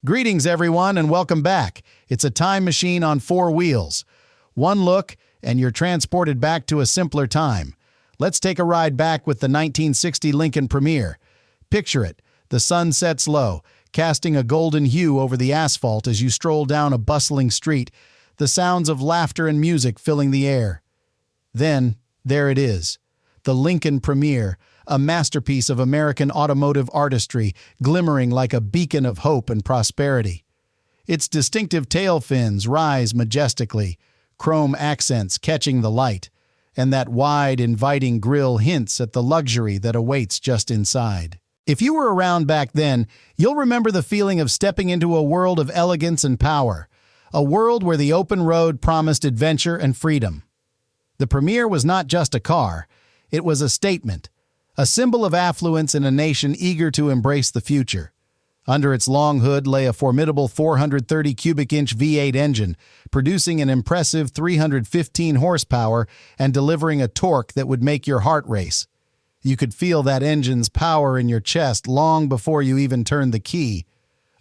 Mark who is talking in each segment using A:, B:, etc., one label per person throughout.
A: Greetings, everyone, and welcome back. It's a time machine on four wheels. One look, and you're transported back to a simpler time. Let's take a ride back with the 1960 Lincoln Premier. Picture it. The sun sets low, casting a golden hue over the asphalt as you stroll down a bustling street, the sounds of laughter and music filling the air. Then, there it is. The Lincoln Premier, a masterpiece of American automotive artistry, glimmering like a beacon of hope and prosperity. Its distinctive tail fins rise majestically, chrome accents catching the light, and that wide, inviting grille hints at the luxury that awaits just inside. If you were around back then, you'll remember the feeling of stepping into a world of elegance and power, a world where the open road promised adventure and freedom. The Premier was not just a car, it was a statement, a symbol of affluence in a nation eager to embrace the future. Under its long hood lay a formidable 430 cubic inch V8 engine, producing an impressive 315 horsepower and delivering a torque that would make your heart race. You could feel that engine's power in your chest long before you even turned the key,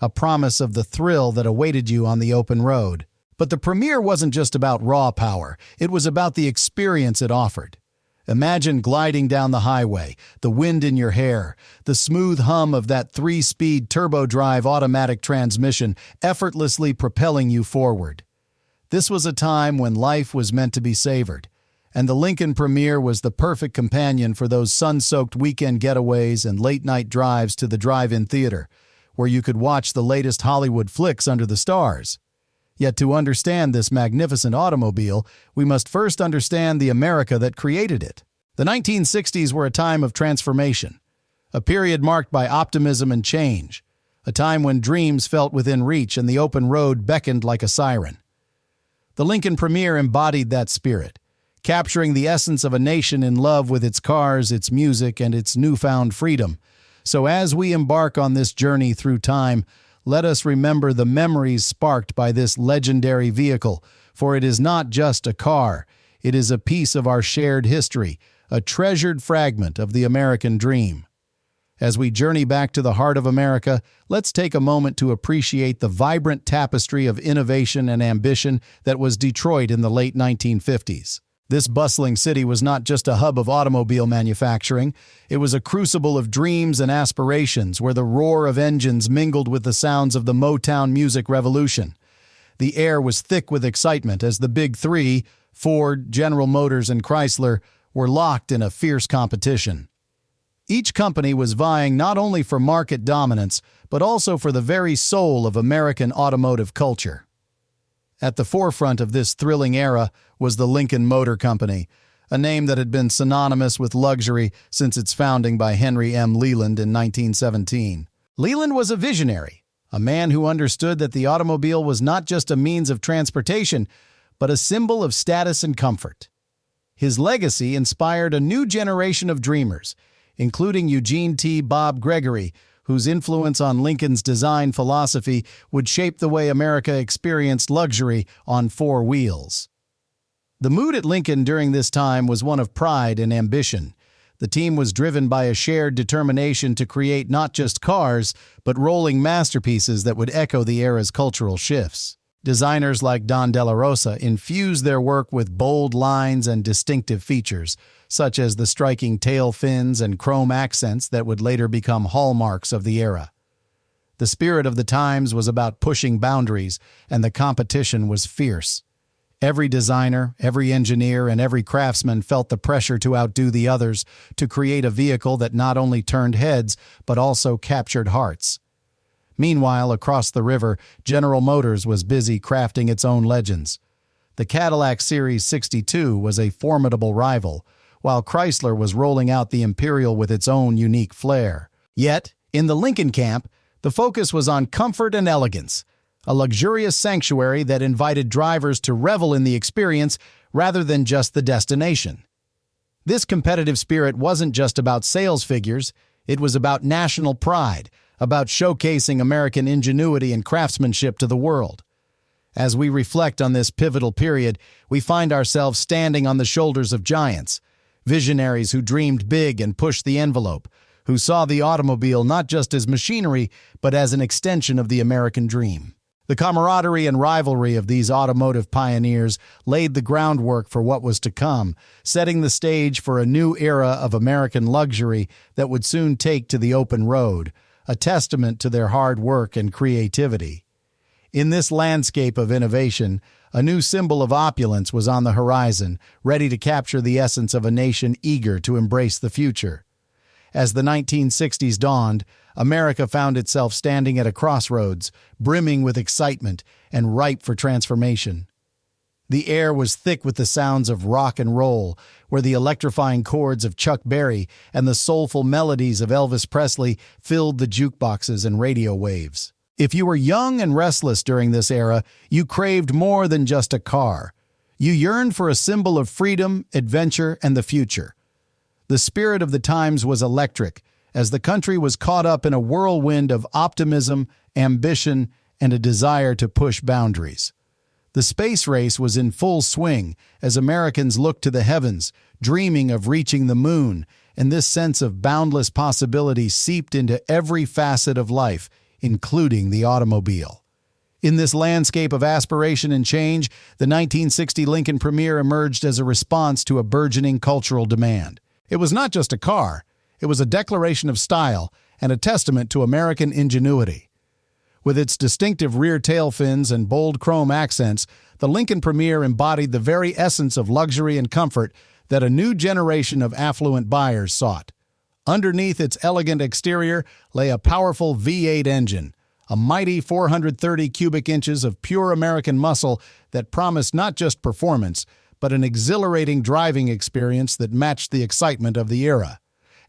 A: a promise of the thrill that awaited you on the open road. But the Premier wasn't just about raw power, it was about the experience it offered. Imagine gliding down the highway, the wind in your hair, the smooth hum of that 3-speed turbo-drive automatic transmission effortlessly propelling you forward. This was a time when life was meant to be savored, and the Lincoln Premier was the perfect companion for those sun-soaked weekend getaways and late-night drives to the drive-in theater, where you could watch the latest Hollywood flicks under the stars. Yet to understand this magnificent automobile, we must first understand the America that created it. The 1960s were a time of transformation, a period marked by optimism and change, a time when dreams felt within reach and the open road beckoned like a siren. The Lincoln Premier embodied that spirit, capturing the essence of a nation in love with its cars, its music, and its newfound freedom. So as we embark on this journey through time, let us remember the memories sparked by this legendary vehicle, for it is not just a car, it is a piece of our shared history, a treasured fragment of the American dream. As we journey back to the heart of America, let's take a moment to appreciate the vibrant tapestry of innovation and ambition that was Detroit in the late 1950s. This bustling city was not just a hub of automobile manufacturing, it was a crucible of dreams and aspirations where the roar of engines mingled with the sounds of the Motown music revolution. The air was thick with excitement as the Big Three, Ford, General Motors, and Chrysler, were locked in a fierce competition. Each company was vying not only for market dominance, but also for the very soul of American automotive culture. At the forefront of this thrilling era was the Lincoln Motor Company, a name that had been synonymous with luxury since its founding by Henry M. Leland in 1917. Leland was a visionary, a man who understood that the automobile was not just a means of transportation, but a symbol of status and comfort. His legacy inspired a new generation of dreamers, including Eugene T. Bob Gregory, whose influence on Lincoln's design philosophy would shape the way America experienced luxury on four wheels. The mood at Lincoln during this time was one of pride and ambition. The team was driven by a shared determination to create not just cars, but rolling masterpieces that would echo the era's cultural shifts. Designers like Don Della Rosa infused their work with bold lines and distinctive features, such as the striking tail fins and chrome accents that would later become hallmarks of the era. The spirit of the times was about pushing boundaries, and the competition was fierce. Every designer, every engineer, and every craftsman felt the pressure to outdo the others, to create a vehicle that not only turned heads, but also captured hearts. Meanwhile, across the river, General Motors was busy crafting its own legends. The Cadillac Series 62 was a formidable rival, while Chrysler was rolling out the Imperial with its own unique flair. Yet, in the Lincoln camp, the focus was on comfort and elegance, a luxurious sanctuary that invited drivers to revel in the experience rather than just the destination. This competitive spirit wasn't just about sales figures, it was about national pride, about showcasing American ingenuity and craftsmanship to the world. As we reflect on this pivotal period, we find ourselves standing on the shoulders of giants, visionaries who dreamed big and pushed the envelope, who saw the automobile not just as machinery, but as an extension of the American dream. The camaraderie and rivalry of these automotive pioneers laid the groundwork for what was to come, setting the stage for a new era of American luxury that would soon take to the open road, a testament to their hard work and creativity. In this landscape of innovation, a new symbol of opulence was on the horizon, ready to capture the essence of a nation eager to embrace the future. As the 1960s dawned, America found itself standing at a crossroads, brimming with excitement and ripe for transformation. The air was thick with the sounds of rock and roll, where the electrifying chords of Chuck Berry and the soulful melodies of Elvis Presley filled the jukeboxes and radio waves. If you were young and restless during this era, you craved more than just a car. You yearned for a symbol of freedom, adventure, and the future. The spirit of the times was electric, as the country was caught up in a whirlwind of optimism, ambition, and a desire to push boundaries. The space race was in full swing as Americans looked to the heavens, dreaming of reaching the moon, and this sense of boundless possibility seeped into every facet of life, including the automobile. In this landscape of aspiration and change, the 1960 Lincoln Premier emerged as a response to a burgeoning cultural demand. It was not just a car, it was a declaration of style and a testament to American ingenuity. With its distinctive rear tail fins and bold chrome accents, the Lincoln Premier embodied the very essence of luxury and comfort that a new generation of affluent buyers sought. Underneath its elegant exterior lay a powerful V8 engine, a mighty 430 cubic inches of pure American muscle that promised not just performance, but an exhilarating driving experience that matched the excitement of the era.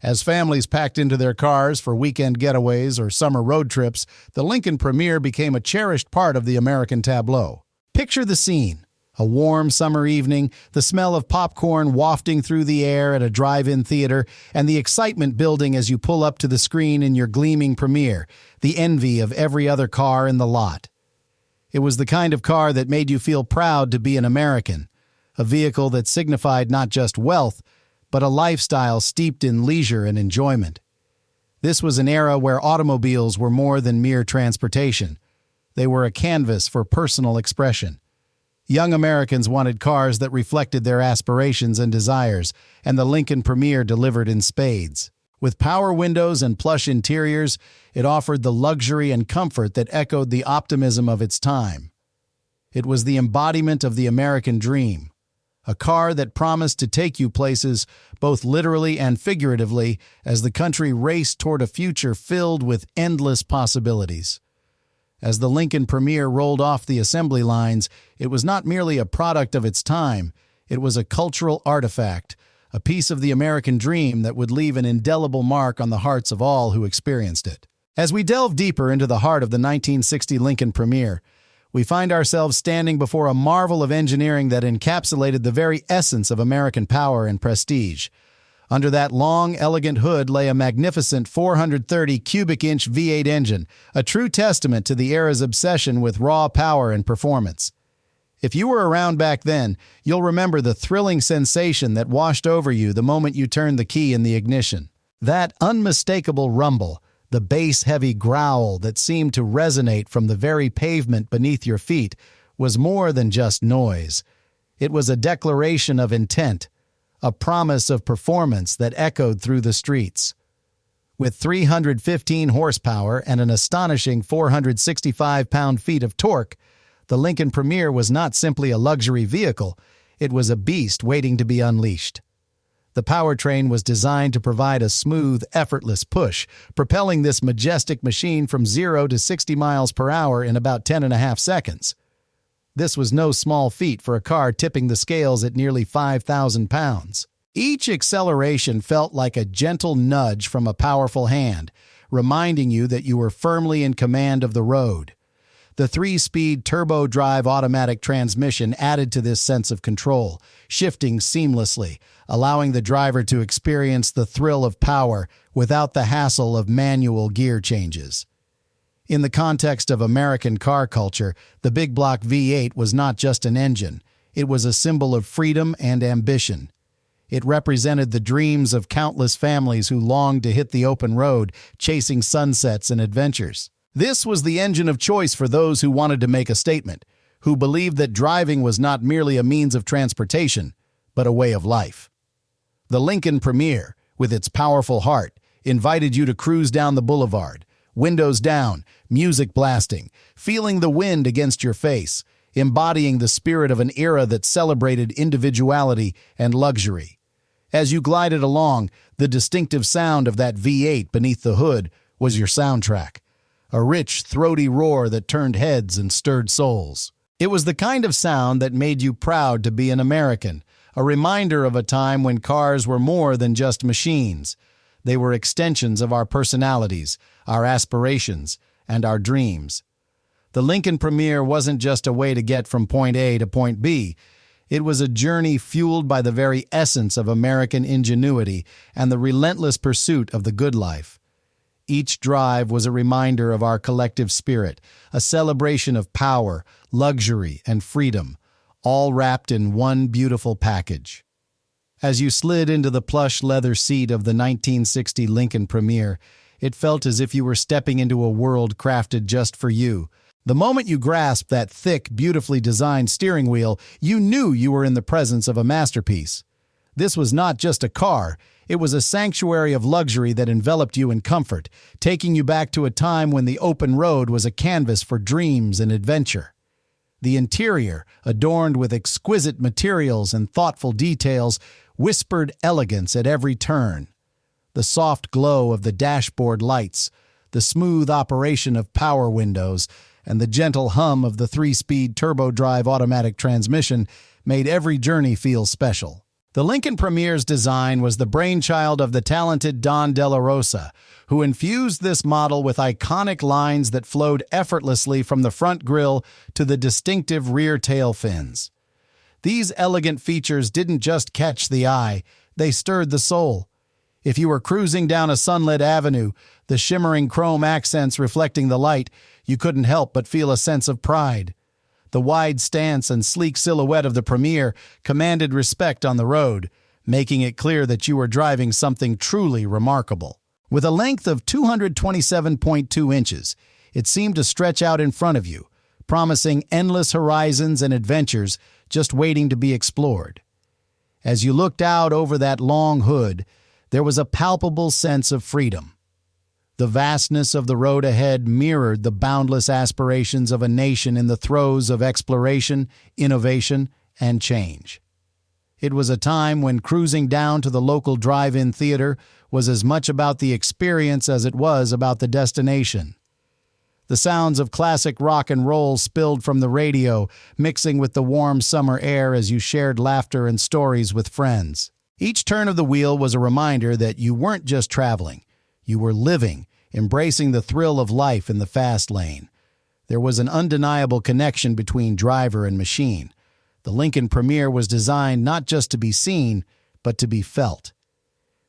A: As families packed into their cars for weekend getaways or summer road trips, the Lincoln Premier became a cherished part of the American tableau. Picture the scene. A warm summer evening, the smell of popcorn wafting through the air at a drive-in theater, and the excitement building as you pull up to the screen in your gleaming Premier, the envy of every other car in the lot. It was the kind of car that made you feel proud to be an American, a vehicle that signified not just wealth, but a lifestyle steeped in leisure and enjoyment. This was an era where automobiles were more than mere transportation. They were a canvas for personal expression. Young Americans wanted cars that reflected their aspirations and desires, and the Lincoln Premier delivered in spades. With power windows and plush interiors, it offered the luxury and comfort that echoed the optimism of its time. It was the embodiment of the American dream, a car that promised to take you places, both literally and figuratively, as the country raced toward a future filled with endless possibilities. As the Lincoln Premier rolled off the assembly lines, it was not merely a product of its time, it was a cultural artifact, a piece of the American dream that would leave an indelible mark on the hearts of all who experienced it. As we delve deeper into the heart of the 1960 Lincoln Premier, we find ourselves standing before a marvel of engineering that encapsulated the very essence of American power and prestige. Under that long, elegant hood lay a magnificent 430 cubic inch V8 engine, a true testament to the era's obsession with raw power and performance. If you were around back then, you'll remember the thrilling sensation that washed over you the moment you turned the key in the ignition. That unmistakable rumble, the bass-heavy growl that seemed to resonate from the very pavement beneath your feet, was more than just noise. It was a declaration of intent, a promise of performance that echoed through the streets. With 315 horsepower and an astonishing 465 pound-feet of torque, the Lincoln Premier was not simply a luxury vehicle, it was a beast waiting to be unleashed. The powertrain was designed to provide a smooth, effortless push, propelling this majestic machine from 0 to 60 miles per hour in about 10.5 seconds. This was no small feat for a car tipping the scales at nearly 5,000 pounds. Each acceleration felt like a gentle nudge from a powerful hand, reminding you that you were firmly in command of the road. The 3-speed turbo-drive automatic transmission added to this sense of control, shifting seamlessly, allowing the driver to experience the thrill of power without the hassle of manual gear changes. In the context of American car culture, the big block V8 was not just an engine. It was a symbol of freedom and ambition. It represented the dreams of countless families who longed to hit the open road, chasing sunsets and adventures. This was the engine of choice for those who wanted to make a statement, who believed that driving was not merely a means of transportation, but a way of life. The Lincoln Premier, with its powerful heart, invited you to cruise down the boulevard, windows down, music blasting, feeling the wind against your face, embodying the spirit of an era that celebrated individuality and luxury. As you glided along, the distinctive sound of that V8 beneath the hood was your soundtrack, a rich, throaty roar that turned heads and stirred souls. It was the kind of sound that made you proud to be an American, a reminder of a time when cars were more than just machines. They were extensions of our personalities, our aspirations, and our dreams. The Lincoln Premier wasn't just a way to get from point A to point B. It was a journey fueled by the very essence of American ingenuity and the relentless pursuit of the good life. Each drive was a reminder of our collective spirit, a celebration of power, luxury, and freedom, all wrapped in one beautiful package. As you slid into the plush leather seat of the 1960 Lincoln Premier, it felt as if you were stepping into a world crafted just for you. The moment you grasped that thick, beautifully designed steering wheel, you knew you were in the presence of a masterpiece. This was not just a car, it was a sanctuary of luxury that enveloped you in comfort, taking you back to a time when the open road was a canvas for dreams and adventure. The interior, adorned with exquisite materials and thoughtful details, whispered elegance at every turn. The soft glow of the dashboard lights, the smooth operation of power windows, and the gentle hum of the 3-speed turbo-drive automatic transmission made every journey feel special. The Lincoln Premier's design was the brainchild of the talented Don Della Rosa, who infused this model with iconic lines that flowed effortlessly from the front grille to the distinctive rear tail fins. These elegant features didn't just catch the eye, they stirred the soul. If you were cruising down a sunlit avenue, the shimmering chrome accents reflecting the light, you couldn't help but feel a sense of pride. The wide stance and sleek silhouette of the Premier commanded respect on the road, making it clear that you were driving something truly remarkable. With a length of 227.2 inches, it seemed to stretch out in front of you, promising endless horizons and adventures just waiting to be explored. As you looked out over that long hood, there was a palpable sense of freedom. The vastness of the road ahead mirrored the boundless aspirations of a nation in the throes of exploration, innovation, and change. It was a time when cruising down to the local drive-in theater was as much about the experience as it was about the destination. The sounds of classic rock and roll spilled from the radio, mixing with the warm summer air as you shared laughter and stories with friends. Each turn of the wheel was a reminder that you weren't just traveling. You were living, embracing the thrill of life in the fast lane. There was an undeniable connection between driver and machine. The Lincoln Premier was designed not just to be seen, but to be felt.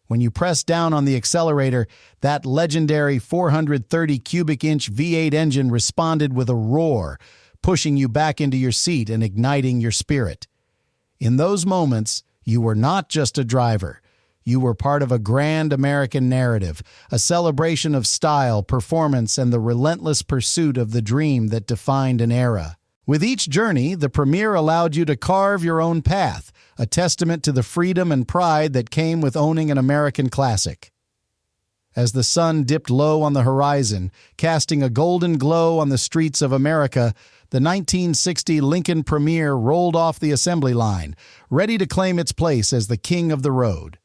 A: When you pressed down on the accelerator, that legendary 430 cubic inch V8 engine responded with a roar, pushing you back into your seat and igniting your spirit. In those moments, you were not just a driver. You were part of a grand American narrative, a celebration of style, performance, and the relentless pursuit of the dream that defined an era. With each journey, the Premier allowed you to carve your own path, a testament to the freedom and pride that came with owning an American classic. As the sun dipped low on the horizon, casting a golden glow on the streets of America, the 1960 Lincoln Premier rolled off the assembly line, ready to claim its place as the king of the road.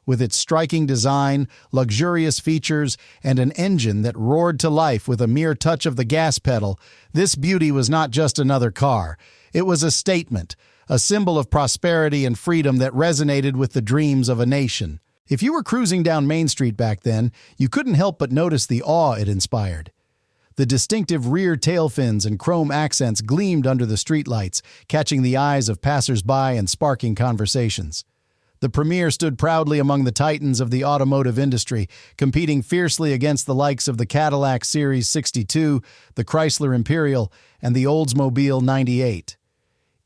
A: With its striking design, luxurious features, and an engine that roared to life with a mere touch of the gas pedal, this beauty was not just another car. It was a statement, a symbol of prosperity and freedom that resonated with the dreams of a nation. If you were cruising down Main Street back then, you couldn't help but notice the awe it inspired. The distinctive rear tail fins and chrome accents gleamed under the streetlights, catching the eyes of passers-by and sparking conversations. The Premier stood proudly among the titans of the automotive industry, competing fiercely against the likes of the Cadillac Series 62, the Chrysler Imperial, and the Oldsmobile 98.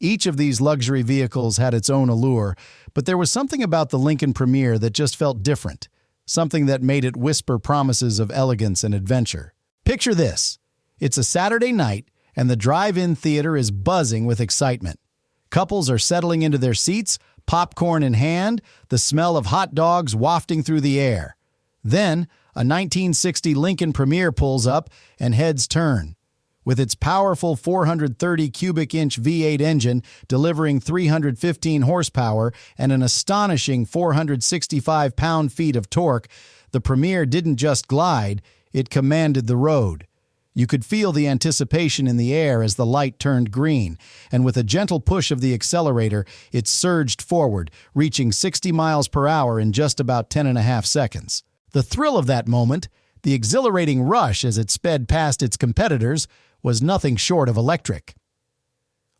A: Each of these luxury vehicles had its own allure, but there was something about the Lincoln Premier that just felt different, something that made it whisper promises of elegance and adventure. Picture this. It's a Saturday night, and the drive-in theater is buzzing with excitement. Couples are settling into their seats, popcorn in hand, the smell of hot dogs wafting through the air. Then, a 1960 Lincoln Premier pulls up, and heads turn. With its powerful 430 cubic inch V8 engine delivering 315 horsepower and an astonishing 465 pound-feet of torque, the Premier didn't just glide, it commanded the road. You could feel the anticipation in the air as the light turned green, and with a gentle push of the accelerator, it surged forward, reaching 60 miles per hour in just about 10.5 seconds. The thrill of that moment, the exhilarating rush as it sped past its competitors, was nothing short of electric.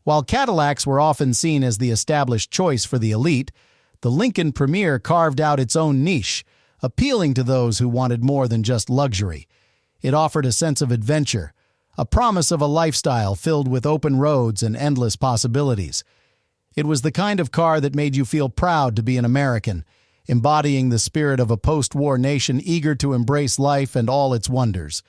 A: While Cadillacs were often seen as the established choice for the elite, the Lincoln Premier carved out its own niche, appealing to those who wanted more than just luxury. It offered a sense of adventure, a promise of a lifestyle filled with open roads and endless possibilities. It was the kind of car that made you feel proud to be an American, embodying the spirit of a post-war nation eager to embrace life and all its wonders.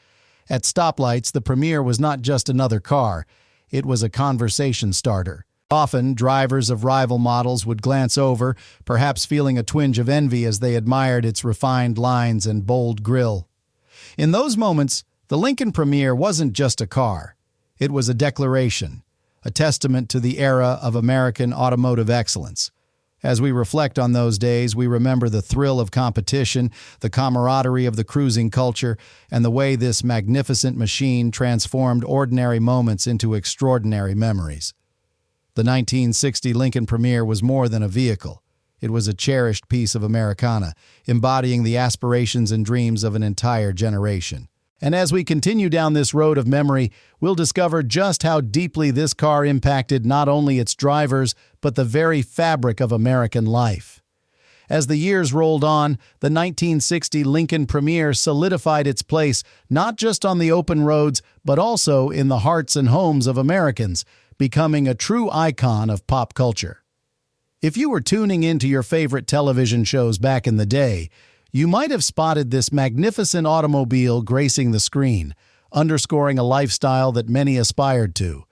A: At stoplights, the Premier was not just another car. It was a conversation starter. Often, drivers of rival models would glance over, perhaps feeling a twinge of envy as they admired its refined lines and bold grille. In those moments, the Lincoln Premier wasn't just a car. It was a declaration, a testament to the era of American automotive excellence. As we reflect on those days, we remember the thrill of competition, the camaraderie of the cruising culture, and the way this magnificent machine transformed ordinary moments into extraordinary memories. The 1960 Lincoln Premier was more than a vehicle. It was a cherished piece of Americana, embodying the aspirations and dreams of an entire generation. And as we continue down this road of memory, we'll discover just how deeply this car impacted not only its drivers, but the very fabric of American life. As the years rolled on, the 1960 Lincoln Premier solidified its place not just on the open roads, but also in the hearts and homes of Americans, becoming a true icon of pop culture. If you were tuning into your favorite television shows back in the day, you might have spotted this magnificent automobile gracing the screen, underscoring a lifestyle that many aspired to.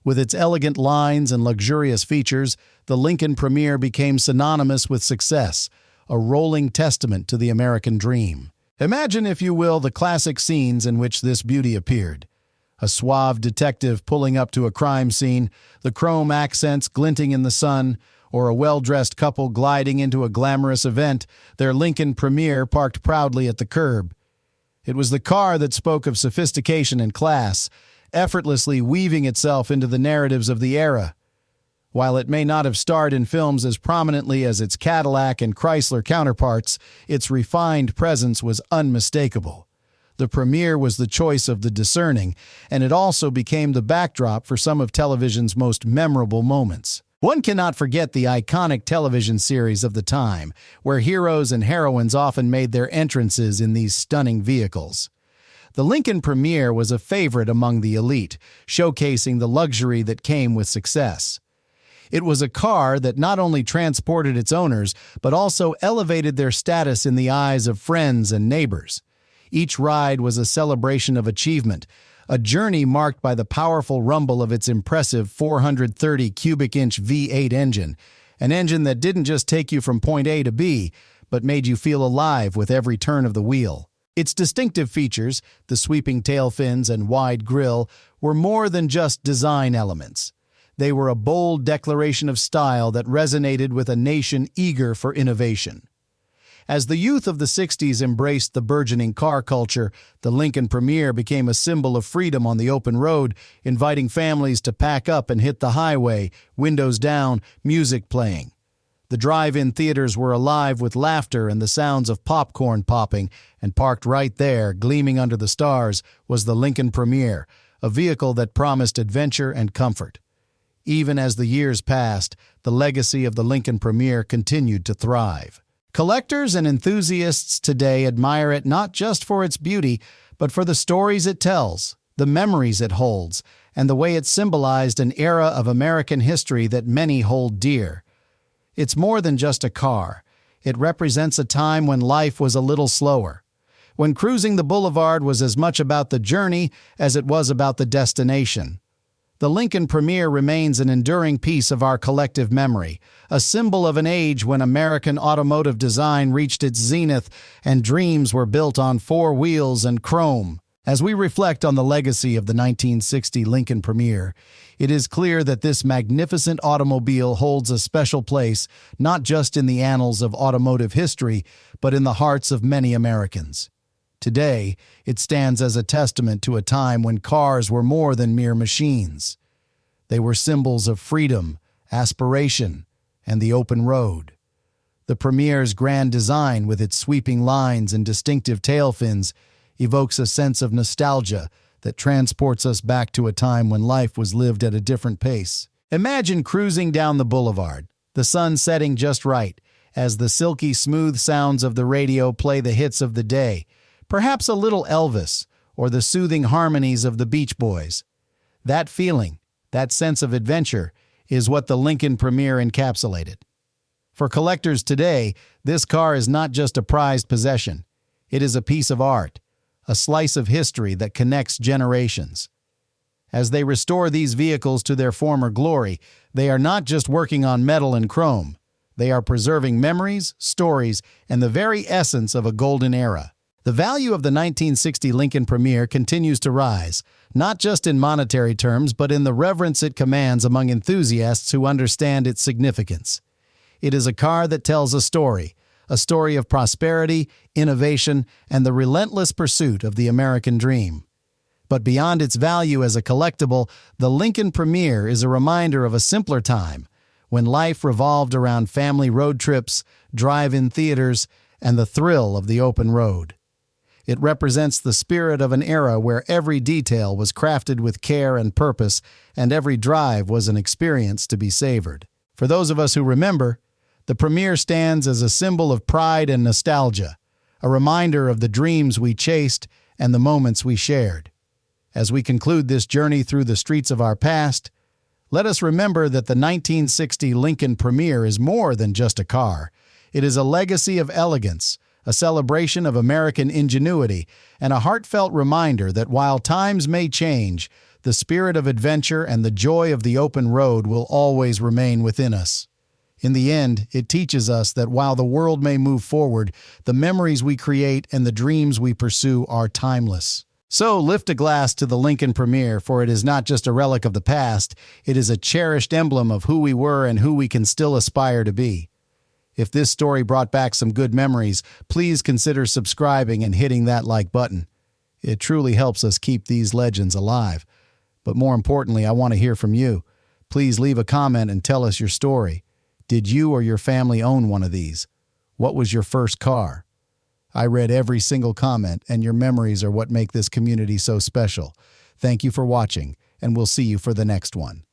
A: With its elegant lines and luxurious features, the Lincoln Premier became synonymous with success, a rolling testament to the American dream. Imagine, if you will, the classic scenes in which this beauty appeared. A suave detective pulling up to a crime scene, the chrome accents glinting in the sun, or a well-dressed couple gliding into a glamorous event, their Lincoln Premier parked proudly at the curb. It was the car that spoke of sophistication and class, effortlessly weaving itself into the narratives of the era. While it may not have starred in films as prominently as its Cadillac and Chrysler counterparts, its refined presence was unmistakable. The Premier was the choice of the discerning, and it also became the backdrop for some of television's most memorable moments. One cannot forget the iconic television series of the time, where heroes and heroines often made their entrances in these stunning vehicles. The Lincoln Premier was a favorite among the elite, showcasing the luxury that came with success. It was a car that not only transported its owners, but also elevated their status in the eyes of friends and neighbors. Each ride was a celebration of achievement, a journey marked by the powerful rumble of its impressive 430 cubic inch V8 engine, an engine that didn't just take you from point A to B, but made you feel alive with every turn of the wheel. Its distinctive features, the sweeping tail fins and wide grille, were more than just design elements. They were a bold declaration of style that resonated with a nation eager for innovation. As the youth of the 60s embraced the burgeoning car culture, the Lincoln Premier became a symbol of freedom on the open road, inviting families to pack up and hit the highway, windows down, music playing. The drive-in theaters were alive with laughter and the sounds of popcorn popping, and parked right there, gleaming under the stars, was the Lincoln Premier, a vehicle that promised adventure and comfort. Even as the years passed, the legacy of the Lincoln Premier continued to thrive. Collectors and enthusiasts today admire it not just for its beauty, but for the stories it tells, the memories it holds, and the way it symbolized an era of American history that many hold dear. It's more than just a car. It represents a time when life was a little slower, when cruising the boulevard was as much about the journey as it was about the destination. The Lincoln Premier remains an enduring piece of our collective memory, a symbol of an age when American automotive design reached its zenith and dreams were built on four wheels and chrome. As we reflect on the legacy of the 1960 Lincoln Premier, it is clear that this magnificent automobile holds a special place not just in the annals of automotive history, but in the hearts of many Americans. Today, it stands as a testament to a time when cars were more than mere machines. They were symbols of freedom, aspiration, and the open road. The Premier's grand design, with its sweeping lines and distinctive tail fins, evokes a sense of nostalgia that transports us back to a time when life was lived at a different pace. Imagine cruising down the boulevard, the sun setting just right, as the silky smooth sounds of the radio play the hits of the day, perhaps a little Elvis, or the soothing harmonies of the Beach Boys. That feeling, that sense of adventure, is what the Lincoln Premier encapsulated. For collectors today, this car is not just a prized possession. It is a piece of art, a slice of history that connects generations. As they restore these vehicles to their former glory, they are not just working on metal and chrome. They are preserving memories, stories, and the very essence of a golden era. The value of the 1960 Lincoln Premier continues to rise, not just in monetary terms, but in the reverence it commands among enthusiasts who understand its significance. It is a car that tells a story of prosperity, innovation, and the relentless pursuit of the American dream. But beyond its value as a collectible, the Lincoln Premier is a reminder of a simpler time, when life revolved around family road trips, drive-in theaters, and the thrill of the open road. It represents the spirit of an era where every detail was crafted with care and purpose, and every drive was an experience to be savored. For those of us who remember, the Premier stands as a symbol of pride and nostalgia, a reminder of the dreams we chased and the moments we shared. As we conclude this journey through the streets of our past, let us remember that the 1960 Lincoln Premier is more than just a car. It is a legacy of elegance, a celebration of American ingenuity, and a heartfelt reminder that while times may change, the spirit of adventure and the joy of the open road will always remain within us. In the end, it teaches us that while the world may move forward, the memories we create and the dreams we pursue are timeless. So lift a glass to the Lincoln Premier, for it is not just a relic of the past, it is a cherished emblem of who we were and who we can still aspire to be. If this story brought back some good memories, please consider subscribing and hitting that like button. It truly helps us keep these legends alive. But more importantly, I want to hear from you. Please leave a comment and tell us your story. Did you or your family own one of these? What was your first car? I read every single comment, and your memories are what make this community so special. Thank you for watching, and we'll see you for the next one.